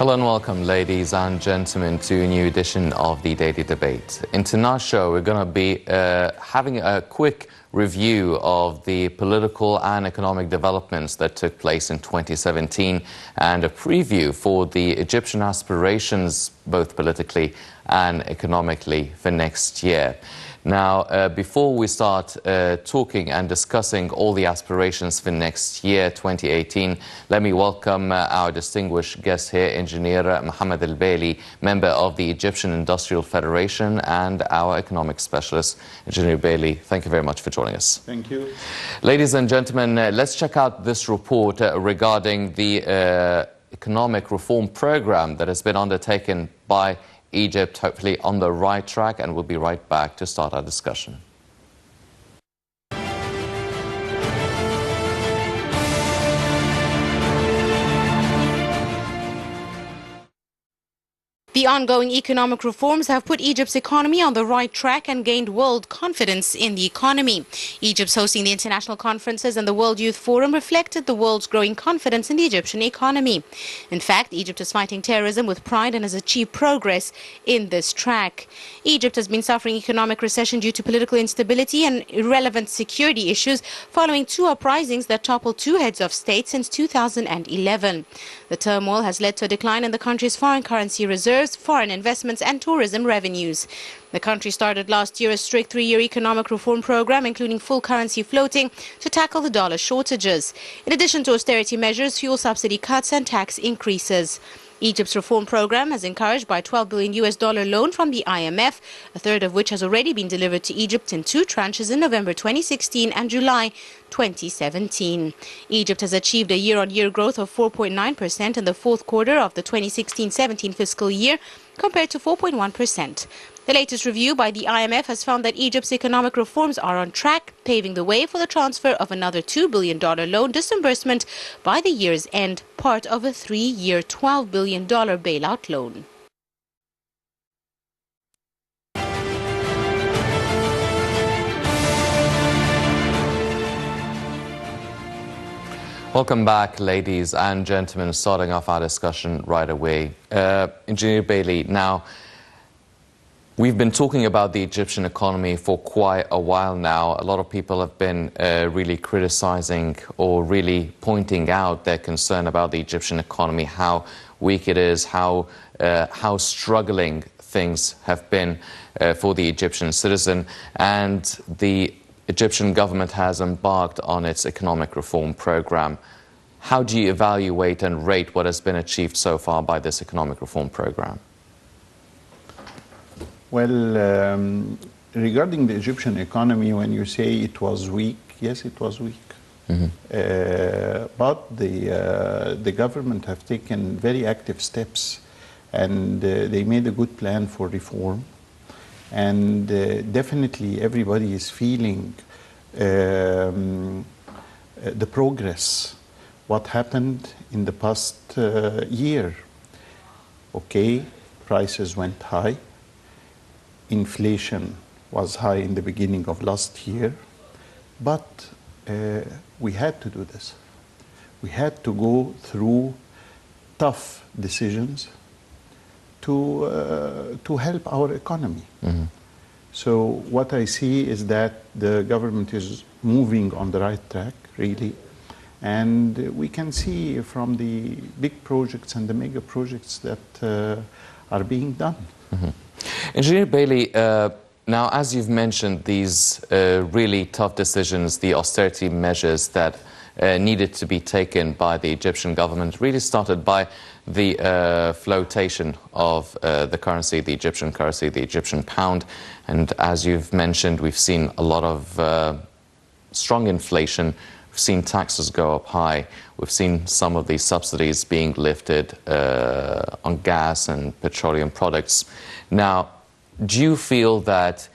Hello and welcome, ladies and gentlemen, to a new edition of the Daily Debate. In tonight's show, we're going to be having a quick review of the political and economic developments that took place in 2017 and a preview for the Egyptian aspirations, both politically and economically, for next year. Now, before we start talking and discussing all the aspirations for next year, 2018, let me welcome our distinguished guest here, Engineer محمد البيلى, member of the Egyptian Industrial Federation and our economic specialist. Engineer Bailey, thank you very much for joining us. Thank you. Ladies and gentlemen, let's check out this report regarding the economic reform program that has been undertaken by Egypt, hopefully on the right track, and we'll be right back to start our discussion. The ongoing economic reforms have put Egypt's economy on the right track and gained world confidence in the economy. Egypt's hosting the international conferences and the World Youth Forum reflected the world's growing confidence in the Egyptian economy. In fact, Egypt is fighting terrorism with pride and has achieved progress in this track. Egypt has been suffering economic recession due to political instability and irrelevant security issues following two uprisings that toppled two heads of state since 2011. The turmoil has led to a decline in the country's foreign currency reserves, foreign investments and tourism revenues. The country started last year a strict three-year economic reform program, including full currency floating to tackle the dollar shortages, in addition to austerity measures, fuel subsidy cuts and tax increases. Egypt's reform program has encouraged by $12 billion loan from the IMF, a third of which has already been delivered to Egypt in two tranches in November 2016 and July 2017. Egypt has achieved a year-on-year growth of 4.9% in the fourth quarter of the 2016-17 fiscal year, compared to 4.1%. The latest review by the IMF has found that Egypt's economic reforms are on track, paving the way for the transfer of another $2 billion loan disbursement by the year's end, part of a three-year $12 billion bailout loan. Welcome back, ladies and gentlemen. Starting off our discussion right away. Engineer Bailey, now, we've been talking about the Egyptian economy for quite a while now. A lot of people have been really criticizing or really pointing out their concern about the Egyptian economy, how weak it is, how struggling things have been for the Egyptian citizen. And the Egyptian government has embarked on its economic reform program. How do you evaluate and rate what has been achieved so far by this economic reform program? Well, regarding the Egyptian economy, when you say it was weak, yes, it was weak. But the government have taken very active steps, and they made a good plan for reform. And definitely everybody is feeling the progress, what happened in the past year. Okay, prices went high. Inflation was high in the beginning of last year, but we had to do this. We had to go through tough decisions to help our economy. So what I see is that the government is moving on the right track, really. And we can see from the big projects and the mega projects that are being done. Engineer Bailey, now as you've mentioned, these really tough decisions, the austerity measures that needed to be taken by the Egyptian government really started by the flotation of the currency, the Egyptian pound. And as you've mentioned, we've seen a lot of strong inflation. We've seen taxes go up high. We've seen some of these subsidies being lifted on gas and petroleum products. Now, do you feel that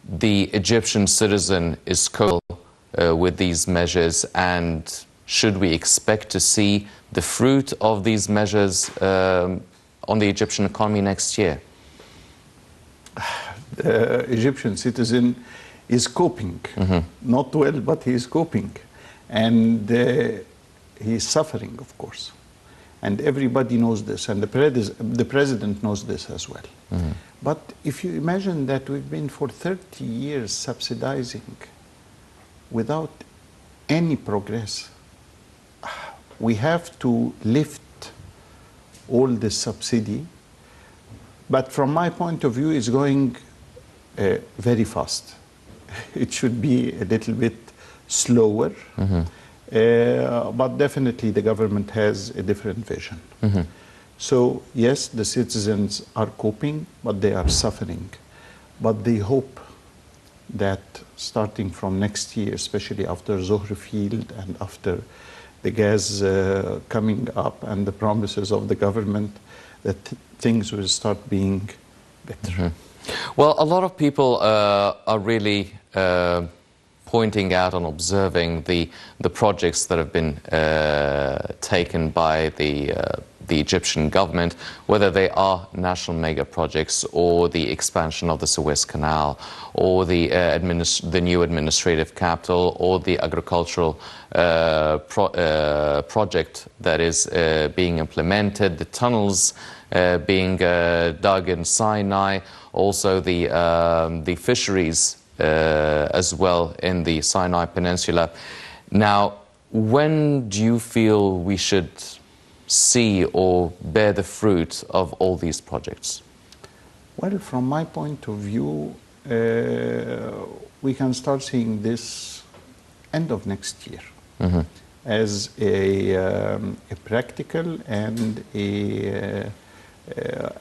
the Egyptian citizen is coping with these measures, and should we expect to see the fruit of these measures on the Egyptian economy next year? The Egyptian citizen is coping, not well, but he is coping. And he is suffering, of course. And everybody knows this, and the president knows this as well. But if you imagine that we've been for 30 years subsidizing without any progress, we have to lift all this subsidy. But from my point of view, it's going very fast. It should be a little bit slower. But definitely the government has a different vision. So yes, the citizens are coping, but they are suffering. But they hope that starting from next year, especially after Zohr Field and after the gas coming up and the promises of the government, that things will start being better. Well, a lot of people are really pointing out and observing the projects that have been taken by the Egyptian government, whether they are national mega projects or the expansion of the Suez Canal or the new administrative capital or the agricultural project that is being implemented, the tunnels being dug in Sinai, also the fisheries as well in the Sinai Peninsula. Now, when do you feel we should see or bear the fruit of all these projects? Well, from my point of view, we can start seeing this end of next year as a practical and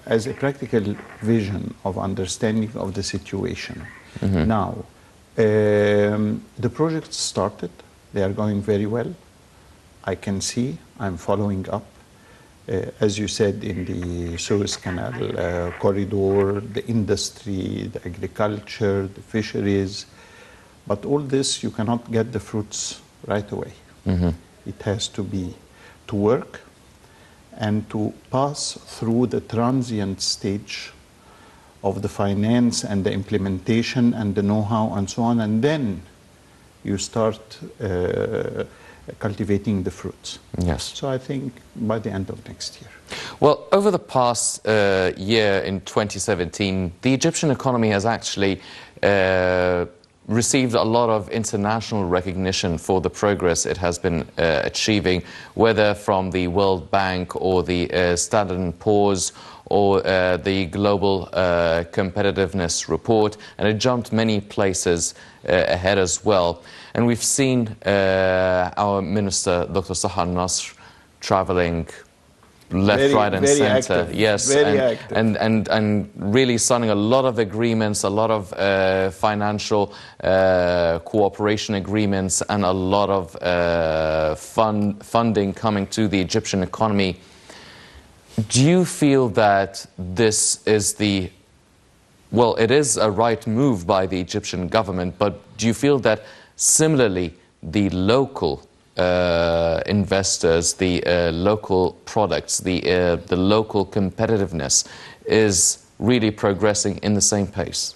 as a practical vision of understanding of the situation. Now, the projects started. They are going very well. I can see, I'm following up. As you said, in the Suez Canal corridor, the industry, the agriculture, the fisheries. But all this, you cannot get the fruits right away. It has to work and to pass through the transient stage of the finance and the implementation and the know-how and so on, and then you start cultivating the fruits. Yes. So I think by the end of next year. Well, over the past year in 2017, the Egyptian economy has actually received a lot of international recognition for the progress it has been achieving, whether from the World Bank or the Standard & Poor's or the Global Competitiveness Report, and it jumped many places ahead as well. And we've seen our Minister, Dr. Sahar Nasr, traveling left, right and center. Active. Yes, and really signing a lot of agreements, a lot of financial cooperation agreements, and a lot of funding coming to the Egyptian economy. Do you feel that this is well, it is a right move by the Egyptian government, but do you feel that similarly the local investors, the local products, the local competitiveness is really progressing in the same pace?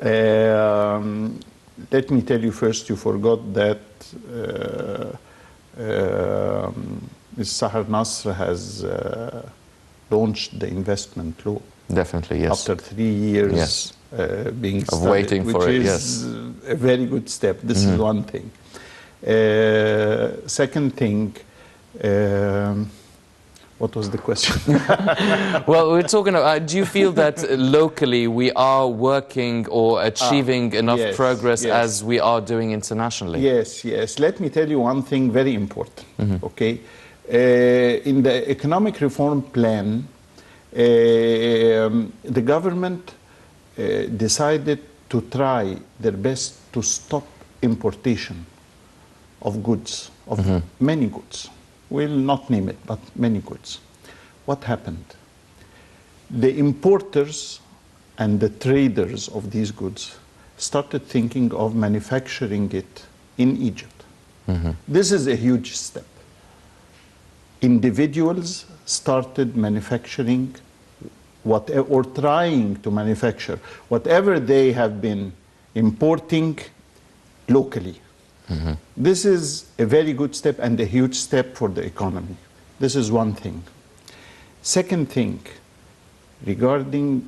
Let me tell you first, you forgot that Ms. Sahar Nasr has launched the investment law. Definitely, yes. After 3 years yes. Being studied, waiting for it, which is a very good step. This is one thing. Second thing, what was the question? Well, we're talking about, do you feel that locally we are working or achieving enough progress as we are doing internationally? Yes, yes. Let me tell you one thing very important, okay? In the economic reform plan, the government decided to try their best to stop importation of goods, of many goods. We'll not name it, but many goods. What happened? The importers and the traders of these goods started thinking of manufacturing it in Egypt. This is a huge step. Individuals started manufacturing or trying to manufacture whatever they have been importing locally. This is a very good step and a huge step for the economy. This is one thing. Second thing, regarding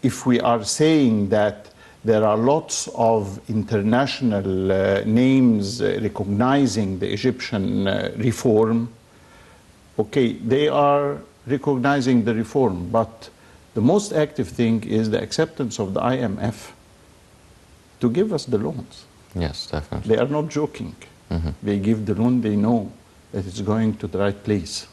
if we are saying that there are lots of international names recognizing the Egyptian reform, okay, they are recognizing the reform, but the most active thing is the acceptance of the IMF to give us the loans. Yes, definitely. They are not joking. They give the loan, they know that it's going to the right place.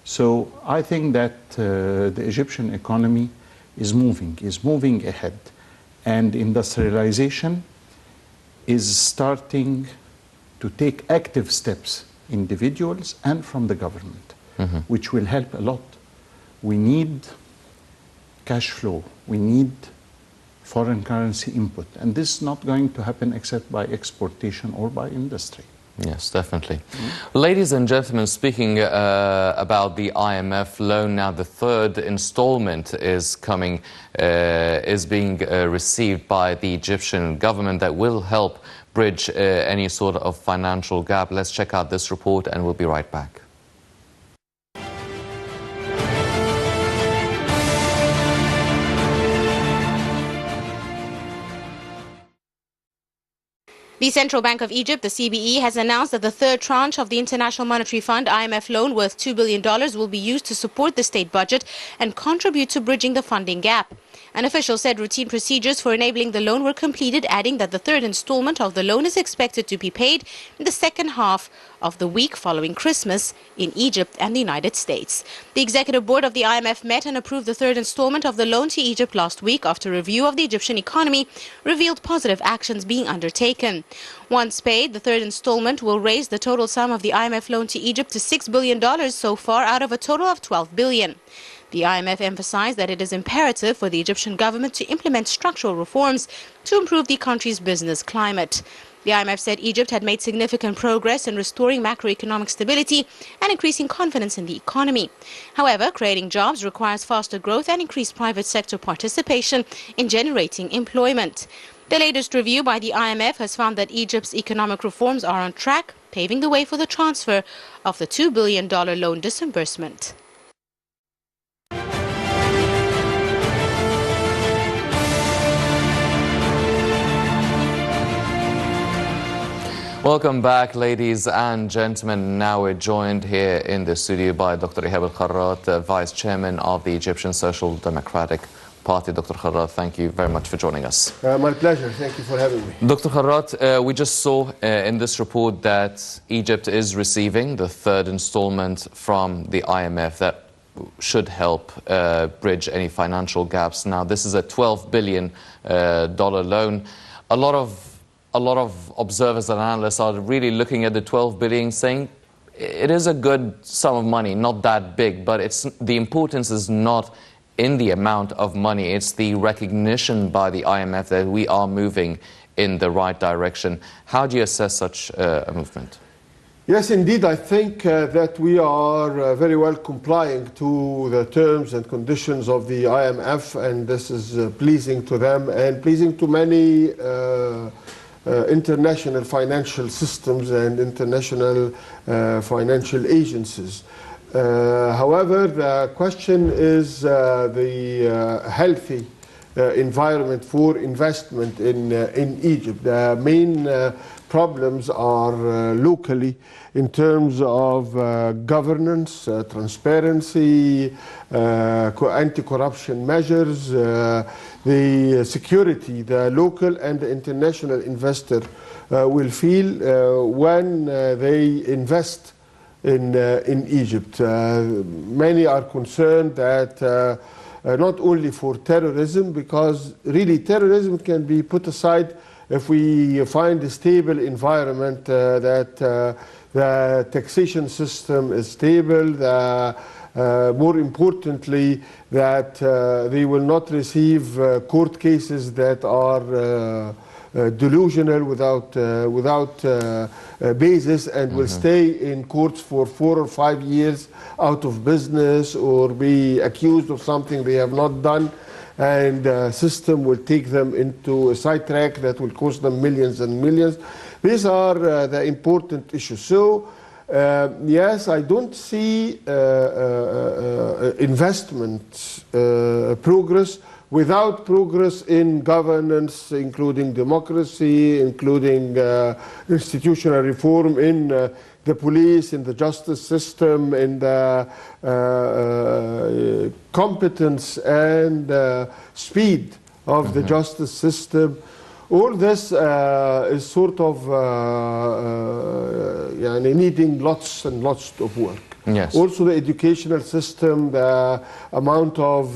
So I think that the Egyptian economy is moving ahead. And industrialization is starting to take active steps, individuals and from the government, which will help a lot. We need cash flow. We need foreign currency input. And this is not going to happen except by exportation or by industry. Yes, definitely. Ladies and gentlemen, speaking about the IMF loan now, the third installment is being received by the Egyptian government that will help bridge any sort of financial gap. Let's check out this report and we'll be right back. The Central Bank of Egypt, the CBE, has announced that the third tranche of the International Monetary Fund IMF loan worth $2 billion will be used to support the state budget and contribute to bridging the funding gap. An official said routine procedures for enabling the loan were completed, adding that the third installment of the loan is expected to be paid in the second half of the week following Christmas in Egypt and the United States. The executive board of the IMF met and approved the third installment of the loan to Egypt last week after review of the Egyptian economy revealed positive actions being undertaken. Once paid, the third installment will raise the total sum of the IMF loan to Egypt to $6 billion so far out of a total of $12 billion. The IMF emphasized that it is imperative for the Egyptian government to implement structural reforms to improve the country's business climate. The IMF said Egypt had made significant progress in restoring macroeconomic stability and increasing confidence in the economy. However, creating jobs requires faster growth and increased private sector participation in generating employment. The latest review by the IMF has found that Egypt's economic reforms are on track, paving the way for the transfer of the $2 billion loan disbursement. Welcome back, ladies and gentlemen. Now we're joined here in the studio by Dr. Ihab Al-Kharrat, Vice Chairman of the Egyptian Social Democratic Party. Dr. Kharrat, thank you very much for joining us. My pleasure. Thank you for having me. Dr. Kharrat, we just saw in this report that Egypt is receiving the third installment from the IMF that should help bridge any financial gaps. Now, this is a $12 billion loan. A lot of observers and analysts are really looking at the 12 billion saying it is a good sum of money, not that big, but the importance is not in the amount of money, it's the recognition by the IMF that we are moving in the right direction. How do you assess such a movement? Yes, indeed, I think that we are very well complying to the terms and conditions of the IMF, and this is pleasing to them and pleasing to many international financial systems and international financial agencies. However, the question is the healthy environment for investment in Egypt. The main problems are locally in terms of governance, transparency, anti-corruption measures, the security the local and the international investor will feel when they invest in Egypt. Many are concerned that not only for terrorism, because really terrorism can be put aside if we find a stable environment, that the taxation system is stable, more importantly, that they will not receive court cases that are delusional without basis and will stay in courts for 4 or 5 years out of business or be accused of something they have not done. and the system will take them into a sidetrack that will cost them millions and millions. These are the important issues. So, yes, I don't see investment progress without progress in governance, including democracy, including institutional reform in the police, in the justice system, in the competence and speed of the justice system. All this is sort of needing lots and lots of work. Yes. Also the educational system, the amount of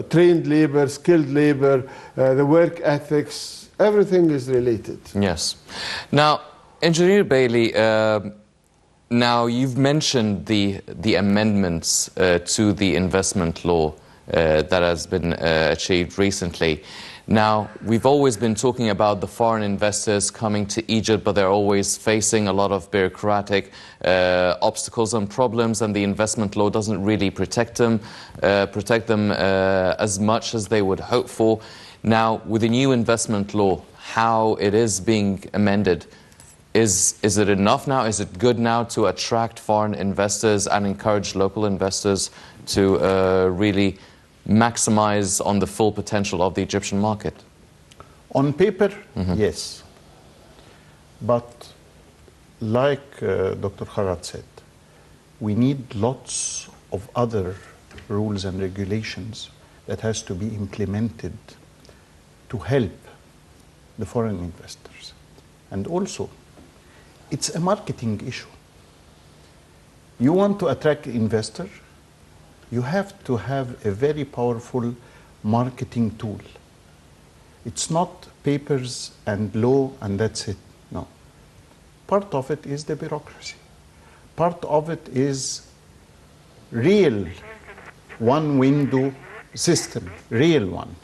trained labor, skilled labor, the work ethics, everything is related. Yes. Now, Engineer Bailey, now you've mentioned the amendments to the investment law that has been achieved recently. Now, we've always been talking about the foreign investors coming to Egypt, but they're always facing a lot of bureaucratic obstacles and problems, and the investment law doesn't really protect them as much as they would hope for. Now, with the new investment law, how it is being amended, is it enough now? Is it good now to attract foreign investors and encourage local investors to really maximize on the full potential of the Egyptian market? On paper, yes. But like Dr. Kharat said, we need lots of other rules and regulations that has to be implemented to help the foreign investors. And also, it's a marketing issue. You want to attract investors, you have to have a very powerful marketing tool. It's not papers and law and that's it. No. Part of it is the bureaucracy. Part of it is real one-window system, real one.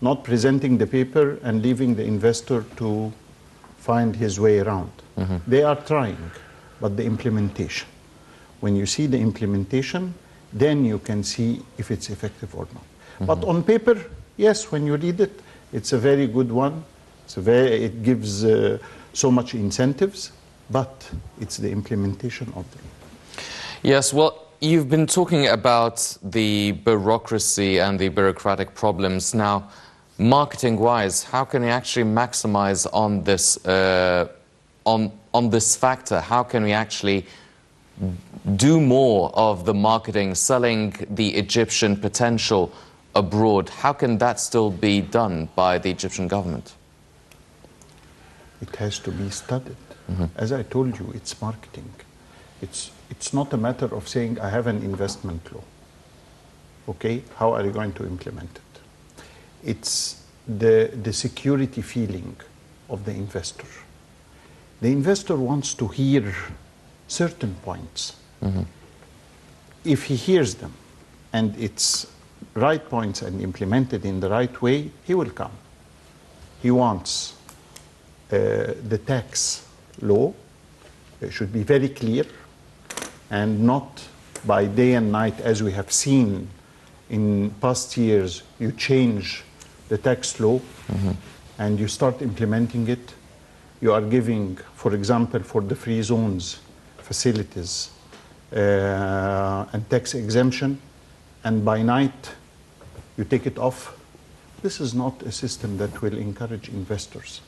Not presenting the paper and leaving the investor to find his way around. They are trying, but the implementation. When you see the implementation, then you can see if it's effective or not. But on paper, yes, when you read it, it's a very good one. It gives so much incentives, but it's the implementation of them. Yes, well, you've been talking about the bureaucracy and the bureaucratic problems. Now, marketing-wise, how can we actually maximize on this on this factor? How can we actually do more of the marketing, selling the Egyptian potential abroad? How can that still be done by the Egyptian government? It has to be studied. As I told you, it's marketing. It's not a matter of saying, I have an investment law. Okay, how are you going to implement it? It's the security feeling of the investor. The investor wants to hear certain points. If he hears them and it's right points and implemented in the right way, he will come. He wants the tax law should be very clear and not by day and night, as we have seen in past years. You change the tax law and you start implementing it. You are giving, for example, for the free zones, facilities and tax exemption, and by night you take it off. This is not a system that will encourage investors.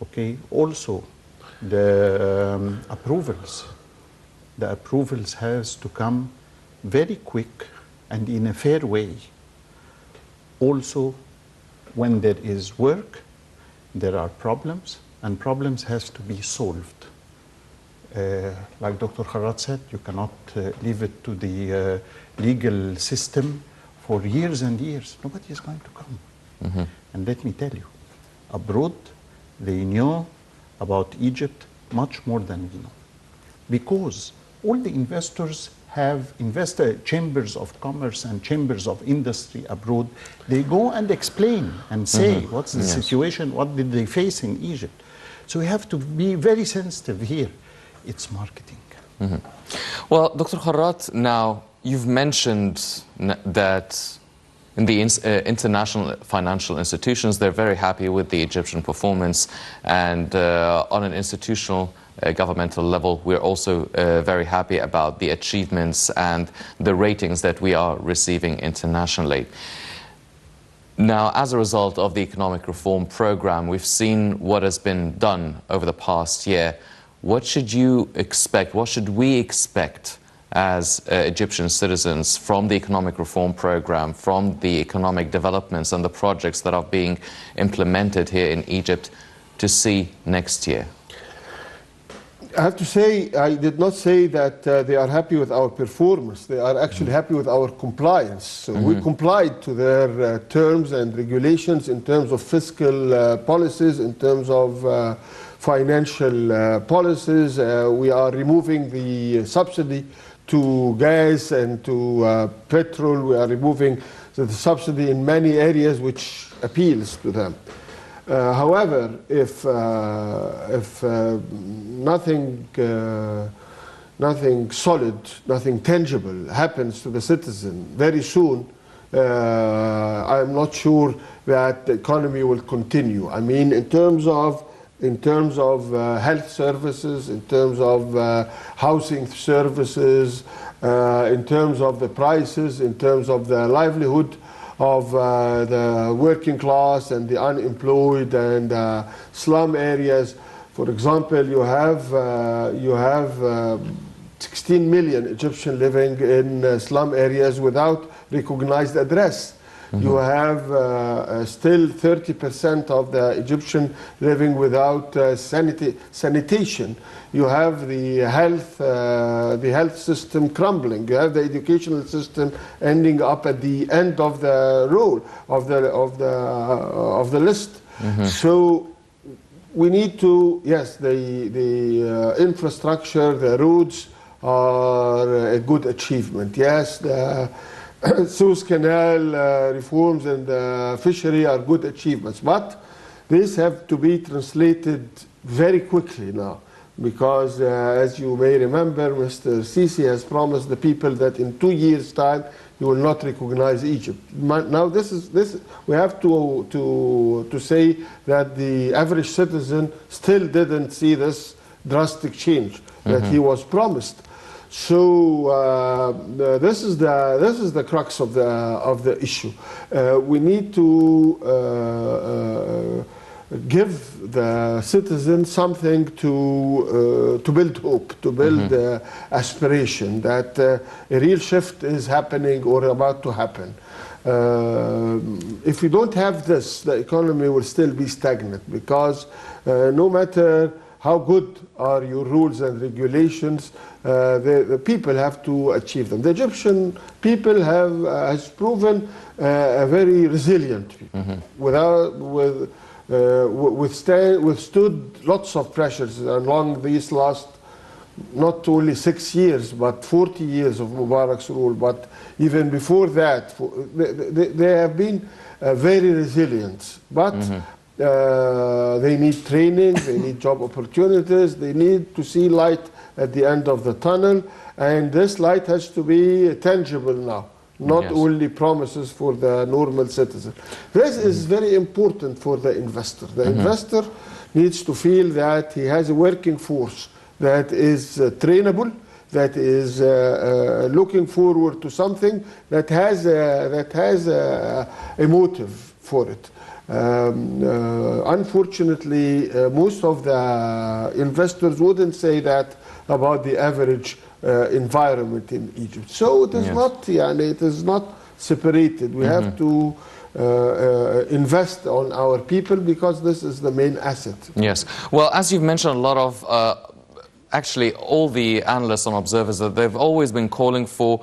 Okay. Also, the approvals. The approvals has to come very quick and in a fair way. Also, when there is work, there are problems, and problems has to be solved. Like Dr. Kharat said, you cannot leave it to the legal system for years and years. Nobody is going to come. And let me tell you, abroad, they know about Egypt much more than we know. Because all the investors have chambers of commerce and chambers of industry abroad. They go and explain and say what's the situation, what did they face in Egypt. So we have to be very sensitive here. It's marketing. Well, Dr. Kharat, now you've mentioned that in the international financial institutions, they're very happy with the Egyptian performance, and on an institutional governmental level, we're also very happy about the achievements and the ratings that we are receiving internationally. Now, as a result of the economic reform program, we've seen what has been done over the past year. What should you expect, what should we expect as Egyptian citizens from the economic reform program, from the economic developments and the projects that are being implemented here in Egypt to see next year? I have to say, I did not say that they are happy with our performance. They are actually happy with our compliance. So we complied to their terms and regulations in terms of fiscal policies, in terms of financial policies. We are removing the subsidy to gas and to petrol. We are removing the subsidy in many areas which appeals to them. However, if nothing solid, nothing tangible happens to the citizen very soon, I'm not sure that the economy will continue. I mean, in terms of health services, in terms of housing services, in terms of the prices, in terms of the livelihood of the working class and the unemployed and slum areas. For example, you have 16 million Egyptians living in slum areas without recognized address. You have still 30% of the Egyptian living without sanitation. You have the health system crumbling. You have the educational system ending up at the end of the road of the list. So we need to, yes, the infrastructure, the roads are a good achievement. Yes, the Suez Canal reforms and the fishery are good achievements, but these have to be translated very quickly now, because as you may remember, Mr. Sisi has promised the people that in 2 years' time he will not recognize Egypt. Now we have to say that the average citizen still didn't see this drastic change that he was promised. So this is the crux of the issue. We need to give the citizens something to build hope, to build aspiration that a real shift is happening or about to happen. If we don't have this, the economy will still be stagnant, because no matter how good are your rules and regulations, the people have to achieve them. The Egyptian people has proven a very resilient people, withstood lots of pressures along these last not only 6 years but 40 years of Mubarak's rule. But even before that, they have been very resilient. But they need training, they need job opportunities, they need to see light at the end of the tunnel, and this light has to be tangible now, not only promises for the normal citizen. This is very important for the investor. The investor needs to feel that he has a working force that is trainable, that is looking forward to something, that has a motive for it. Unfortunately, most of the investors wouldn't say that about the average environment in Egypt. So it is it is not separated. We have to invest on our people, because this is the main asset. Yes. Well, as you've mentioned, a lot of actually all the analysts and observers, that they've always been calling for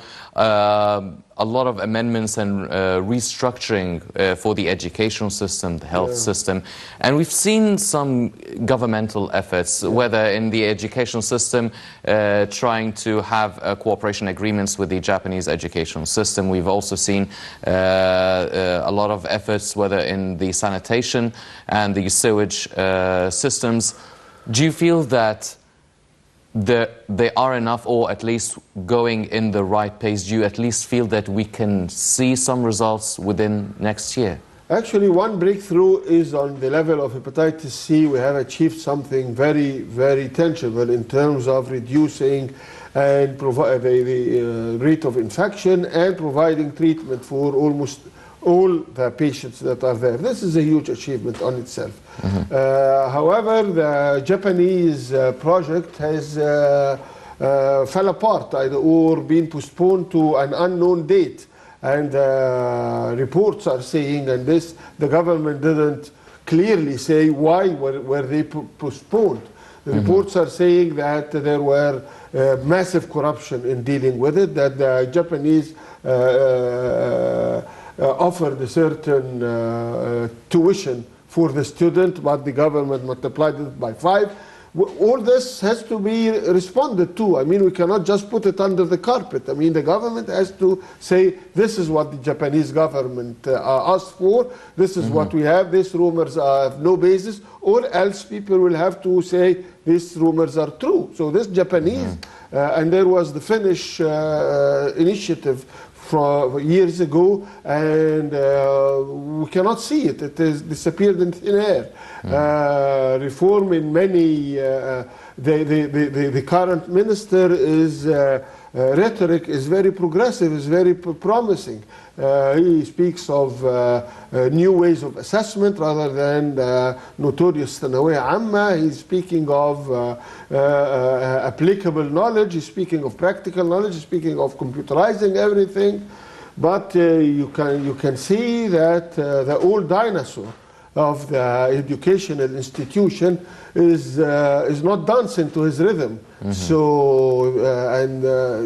a lot of amendments and restructuring for the educational system, the health system. And we've seen some governmental efforts, whether in the educational system, trying to have cooperation agreements with the Japanese educational system. We've also seen a lot of efforts, whether in the sanitation and the sewage systems. Do you feel that they are enough, or at least going in the right pace? Do you at least feel that we can see some results within next year? Actually, one breakthrough is on the level of hepatitis C. We have achieved something very, very tangible in terms of reducing and the rate of infection and providing treatment for almost all the patients that are there. This is a huge achievement on itself. However, the Japanese project has fell apart or been postponed to an unknown date. And reports are saying, and this the government didn't clearly say why were they postponed. The reports are saying that there were massive corruption in dealing with it, that the Japanese offered a certain tuition for the student, but the government multiplied it by 5. All this has to be responded to. I mean, we cannot just put it under the carpet. I mean, the government has to say, this is what the Japanese government asked for, this is what we have, these rumors have no basis, or else people will have to say, these rumors are true. So this Japanese, and there was the Finnish initiative from years ago, and we cannot see it. It has disappeared in thin air. Reform in many, the current minister is, rhetoric is very progressive, is very promising. He speaks of new ways of assessment rather than notorious ثانوية عامة. He's speaking of applicable knowledge. He's speaking of practical knowledge. He's speaking of computerizing everything. But you can see that the old dinosaur of the educational institution is not dancing to his rhythm. So and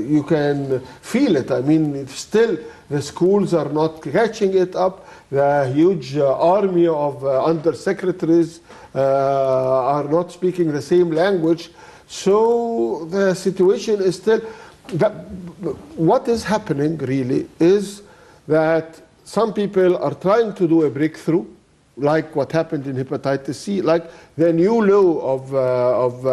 you can feel it. I mean, still the schools are not catching it up. The huge army of undersecretaries are not speaking the same language. So the situation is still. What is happening really is that some people are trying to do a breakthrough, like what happened in hepatitis C, like the new law of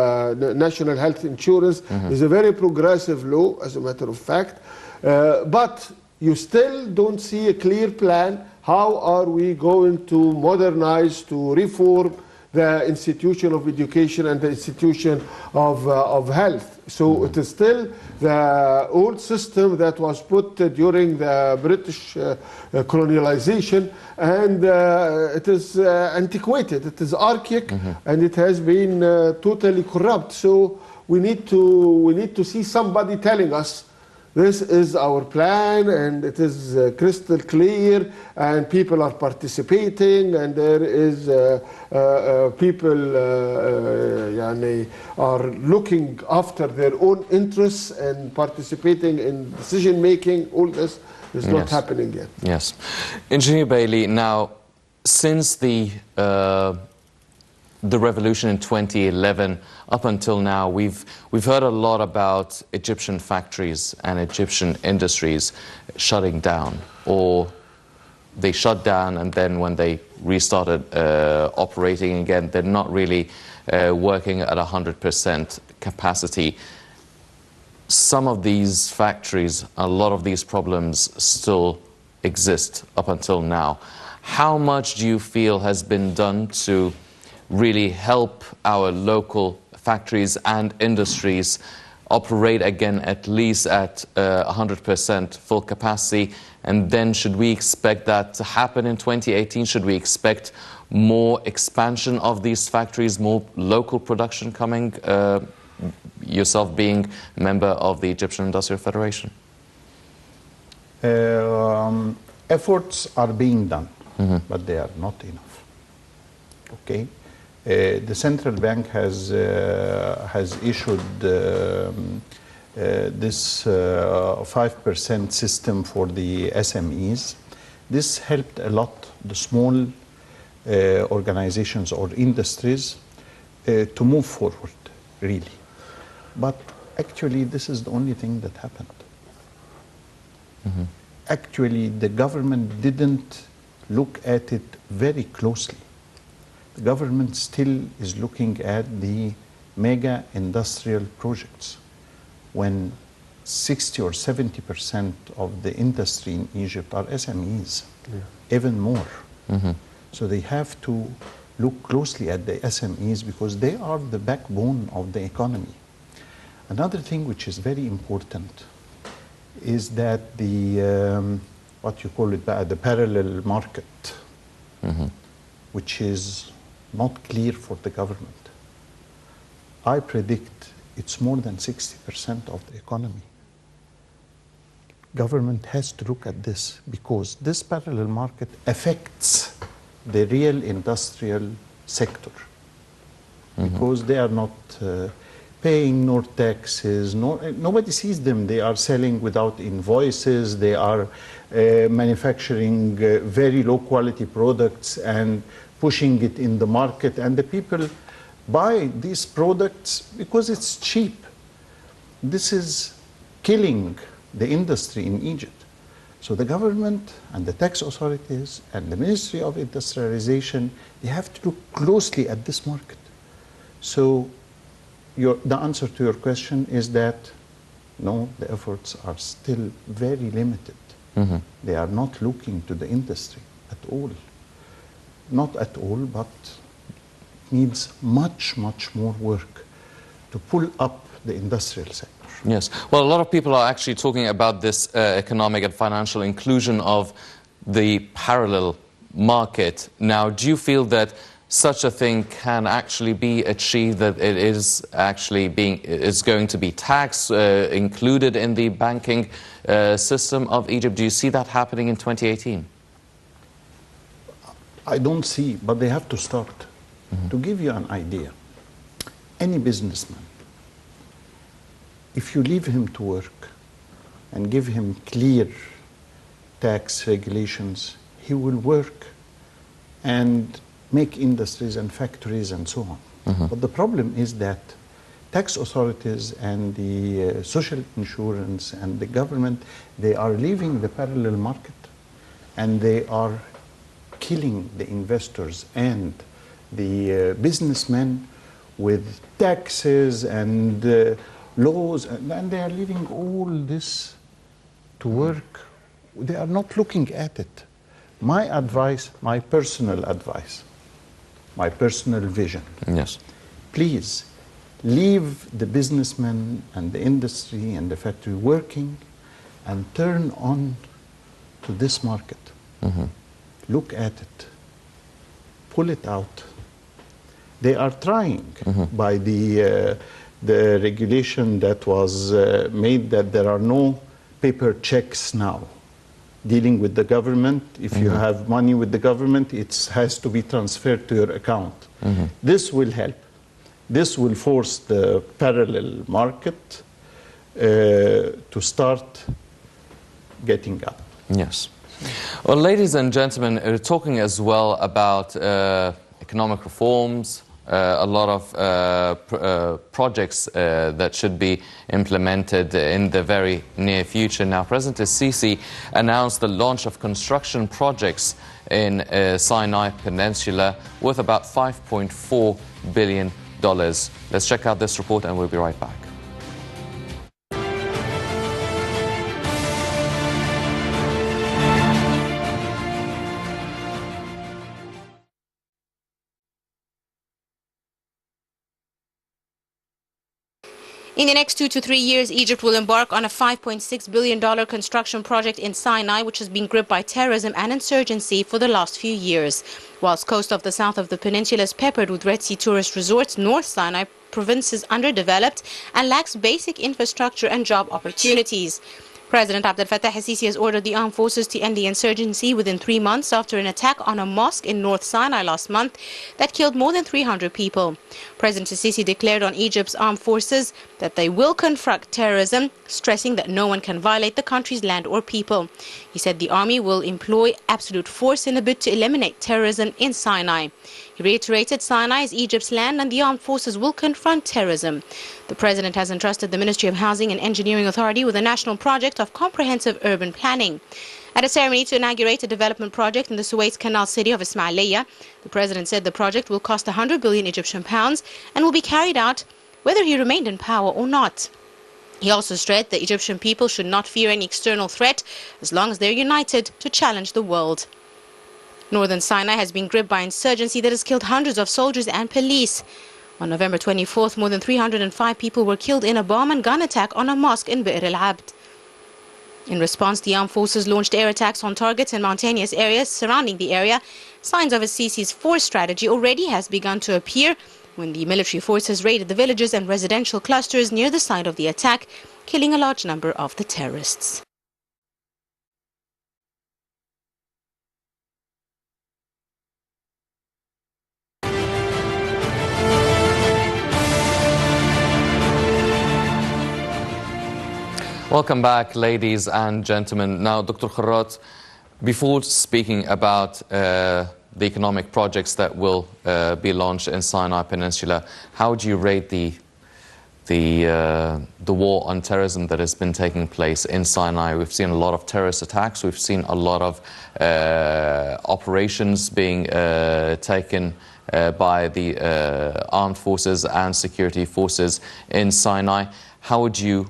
national health insurance is a very progressive law, as a matter of fact. But you still don't see a clear plan. How are we going to modernize, to reform the institution of education and the institution of health? So it is still the old system that was put during the British colonialization, and it is antiquated, it is archaic, and it has been totally corrupt. So we need to see somebody telling us, this is our plan, and it is crystal clear, and people are participating, and there is people are looking after their own interests and participating in decision making. All this is not happening yet. Yes. Engineer Bailey, now, since the revolution in 2011 up until now, we've heard a lot about Egyptian factories and Egyptian industries shutting down, or they shut down and then when they restarted operating again, they're not really working at 100% capacity. Some of these factories, a lot of these problems still exist up until now. How much do you feel has been done to really help our local factories and industries operate again at least at 100% full capacity? And then should we expect that to happen in 2018? Should we expect more expansion of these factories, more local production coming, yourself being a member of the Egyptian Industrial Federation? Efforts are being done, but they are not enough. Okay? The central bank has issued this 5% system for the SMEs. This helped a lot the small organizations or industries to move forward, really. But actually, this is the only thing that happened. Actually, the government didn't look at it very closely. The government still is looking at the mega industrial projects when 60 or 70% of the industry in Egypt are SMEs, even more. So they have to look closely at the SMEs because they are the backbone of the economy. Another thing which is very important is that the, what you call it, the parallel market, which is not clear for the government. I predict it's more than 60% of the economy. Government has to look at this because this parallel market affects the real industrial sector because they are not paying nor taxes, nobody sees them. They are selling without invoices, they are manufacturing very low quality products and pushing it in the market, and the people buy these products because it's cheap. This is killing the industry in Egypt. So the government and the tax authorities and the Ministry of Industrialization, they have to look closely at this market. So the answer to your question is that no, the efforts are still very limited. They are not looking to the industry at all. Not at all, but needs much, much more work to pull up the industrial sector. Yes. Well, a lot of people are actually talking about this economic and financial inclusion of the parallel market. Now, do you feel that such a thing can actually be achieved, that it is actually going to be taxed, included in the banking system of Egypt? Do you see that happening in 2018? I don't see, but they have to start. To give you an idea, any businessman, if you leave him to work and give him clear tax regulations, he will work and make industries and factories and so on. But the problem is that tax authorities and the social insurance and the government, they are leaving the parallel market and they are killing the investors and the businessmen with taxes and laws, and they are leaving all this to work. They are not looking at it. My advice, my personal advice, my personal vision. Yes. Please leave the businessmen and the industry and the factory working and turn on to this market. Look at it. Pull it out. They are trying by the regulation that was made that there are no paper checks now dealing with the government. If you have money with the government, it has to be transferred to your account. This will help. This will force the parallel market to start getting up. Yes. Well, ladies and gentlemen, we're talking as well about economic reforms, a lot of projects that should be implemented in the very near future. Now, President Sisi announced the launch of construction projects in Sinai Peninsula worth about $5.4 billion. Let's check out this report and we'll be right back. In the next 2 to 3 years, Egypt will embark on a $5.6 billion construction project in Sinai, which has been gripped by terrorism and insurgency for the last few years. Whilst coast of the south of the peninsula is peppered with Red Sea tourist resorts, North Sinai province is underdeveloped and lacks basic infrastructure and job opportunities. President Abdel Fattah el-Sisi has ordered the armed forces to end the insurgency within 3 months after an attack on a mosque in North Sinai last month that killed more than 300 people. President el-Sisi declared on Egypt's armed forces that they will confront terrorism, stressing that no one can violate the country's land or people. He said the army will employ absolute force in a bid to eliminate terrorism in Sinai. He reiterated Sinai is Egypt's land and the armed forces will confront terrorism. The president has entrusted the Ministry of Housing and Engineering Authority with a national project of comprehensive urban planning. At a ceremony to inaugurate a development project in the Suez Canal city of Ismailia, the president said the project will cost 100 billion Egyptian pounds and will be carried out whether he remained in power or not. He also stressed the Egyptian people should not fear any external threat as long as they're united to challenge the world. Northern Sinai has been gripped by insurgency that has killed hundreds of soldiers and police. On November 24th, more than 305 people were killed in a bomb and gun attack on a mosque in Bir al-Abd. In response, the armed forces launched air attacks on targets in mountainous areas surrounding the area. Signs of Sisi's force strategy already has begun to appear when the military forces raided the villages and residential clusters near the site of the attack, killing a large number of the terrorists. Welcome back, ladies and gentlemen. Now, Dr. Kharrat, before speaking about the economic projects that will be launched in Sinai Peninsula, how would you rate the war on terrorism that has been taking place in Sinai? We've seen a lot of terrorist attacks. We've seen a lot of operations being taken by the armed forces and security forces in Sinai. How would you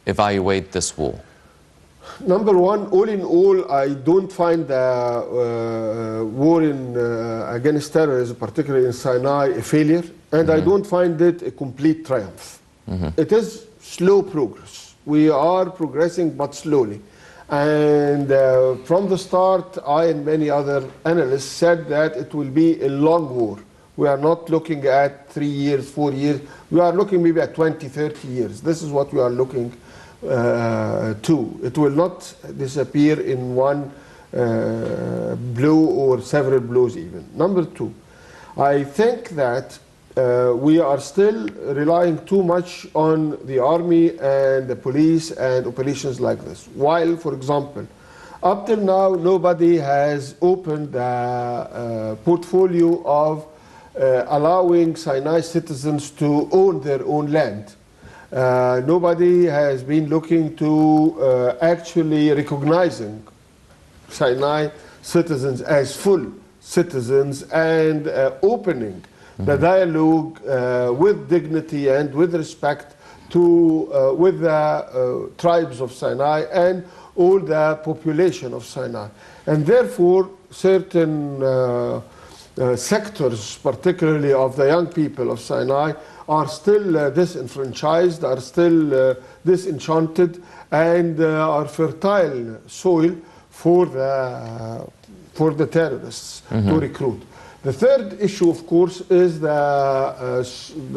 evaluate this war? Number one, all in all, I don't find the war against terrorism, particularly in Sinai, a failure, and I don't find it a complete triumph. It is slow progress. We are progressing, but slowly. And from the start, I and many other analysts said that it will be a long war. We are not looking at 3 years, 4 years. We are looking maybe at 20, 30 years. This is what we are looking to. It will not disappear in one blow or several blows even. Number two, I think that we are still relying too much on the army and the police and operations like this. While, for example, up till now, nobody has opened the portfolio of allowing Sinai citizens to own their own land. Nobody has been looking to actually recognizing Sinai citizens as full citizens and opening the dialogue with dignity and with respect to with the tribes of Sinai and all the population of Sinai. And therefore, certain sectors, particularly of the young people of Sinai, are still disenfranchised, are still disenchanted, and are fertile soil for the terrorists to recruit. The third issue, of course, is the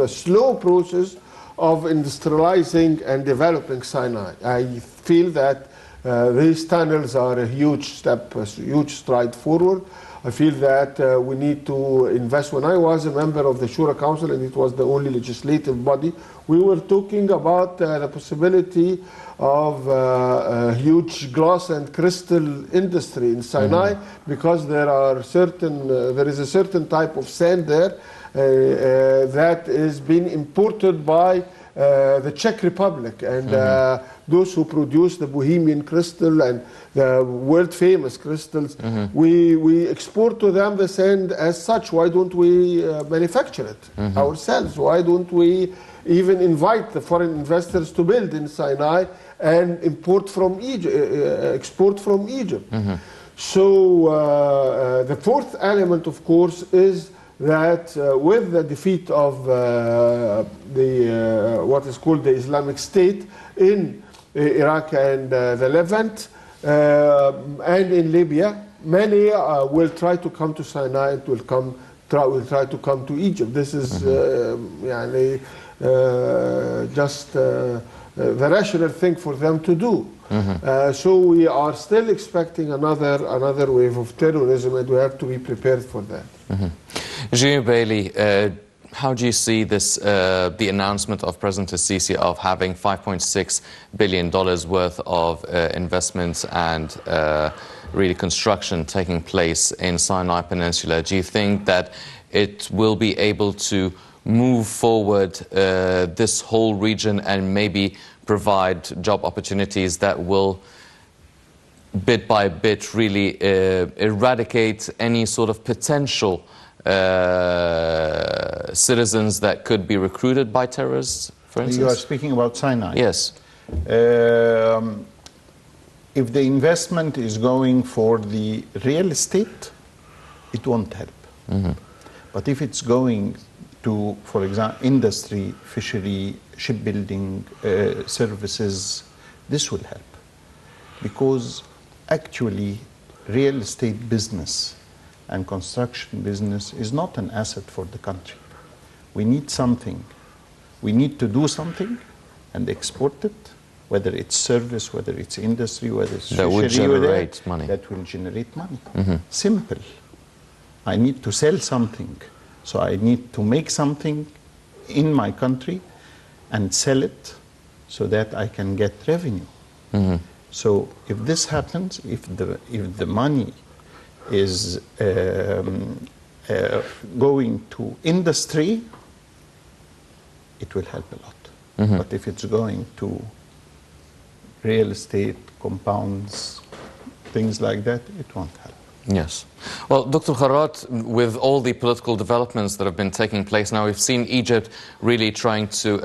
slow process of industrializing and developing Sinai. I feel that these tunnels are a huge step, a huge stride forward. I feel that we need to invest. When I was a member of the Shura Council, and it was the only legislative body, we were talking about the possibility of a huge glass and crystal industry in Sinai, because there is a certain type of sand there that is being imported by the Czech Republic, and those who produce the Bohemian crystal and the world famous crystals, we export to them the sand as such. Why don't we manufacture it ourselves? Why don't we even invite the foreign investors to build in Sinai and import from Egypt, export from Egypt? So the fourth element, of course, is that with the defeat of what is called the Islamic State in Iraq and the Levant and in Libya, many will try to come to Sinai and will try to come to Egypt. This is just the rational thing for them to do. So we are still expecting another wave of terrorism, and we have to be prepared for that. Engineer Bailey, how do you see this, the announcement of President Sisi of having $5.6 billion worth of investments and really construction taking place in Sinai Peninsula? Do you think that it will be able to move forward this whole region and maybe provide job opportunities that will bit by bit really eradicate any sort of potential citizens that could be recruited by terrorists, for instance? You are speaking about Sinai? Yes. If the investment is going for the real estate, it won't help. But if it's going to, for example, industry, fishery, shipbuilding, services, this will help. Because actually, real estate business and construction business is not an asset for the country. We need something. We need to do something and export it, whether it's service, whether it's industry, whether it's that would generate money. That will generate money. Simple. I need to sell something. So I need to make something in my country and sell it so that I can get revenue. So if this happens, if the money is going to industry, it will help a lot. But if it's going to real estate, compounds, things like that, it won't help. Yes. Well, Dr. Kharat, with all the political developments that have been taking place now, we've seen Egypt really trying to,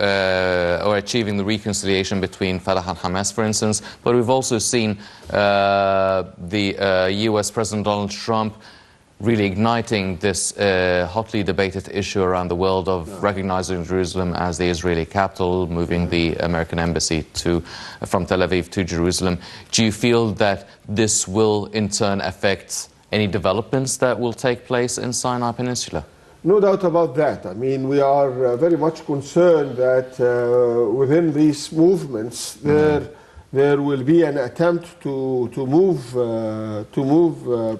or achieving the reconciliation between Fatah and Hamas, for instance, but we've also seen the US President Donald Trump really igniting this hotly debated issue around the world of recognizing Jerusalem as the Israeli capital, moving the American embassy from Tel Aviv to Jerusalem. Do you feel that this will in turn affect any developments that will take place in Sinai Peninsula? No doubt about that. I mean, we are very much concerned that within these movements there will be an attempt to move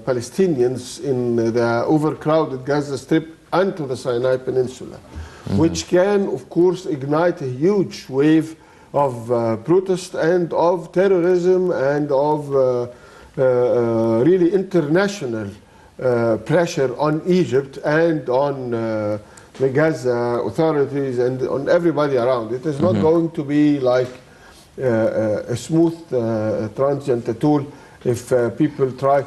Palestinians in the overcrowded Gaza Strip onto the Sinai Peninsula, which can, of course, ignite a huge wave of protest and of terrorism and of really international pressure on Egypt and on the Gaza authorities and on everybody around. It is not going to be like a smooth transient at all if people try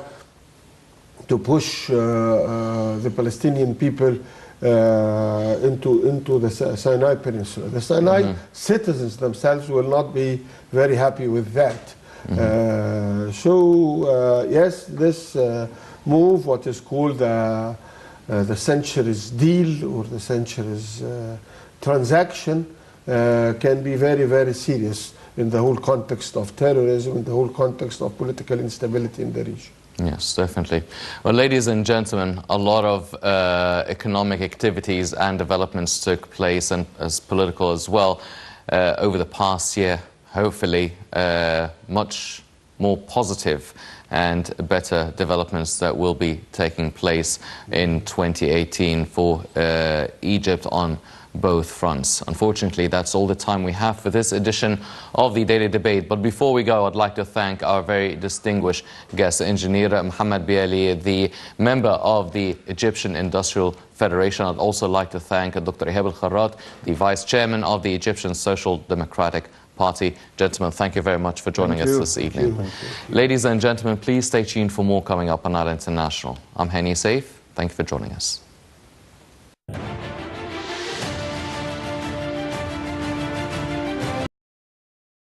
to push the Palestinian people into the Sinai Peninsula. The Sinai citizens themselves will not be very happy with that. Yes, this move, what is called the centuries deal or the centuries transaction, can be very, very serious in the whole context of terrorism, in the whole context of political instability in the region. Yes, definitely. Well, ladies and gentlemen, a lot of economic activities and developments took place, and as political as well, over the past year. Hopefully, much more positive and better developments that will be taking place in 2018 for Egypt on both fronts. Unfortunately, that's all the time we have for this edition of the Daily Debate. But before we go, I'd like to thank our very distinguished guest, Engineer محمد بيلي, the member of the Egyptian Industrial Federation. I'd also like to thank Dr. Ihab al-Kharat, the Vice Chairman of the Egyptian Social Democratic Party. Gentlemen, thank you very much for joining us this evening. Thank you. Ladies and gentlemen, please stay tuned for more coming up on Nile International. I'm Hani Saif. Thank you for joining us.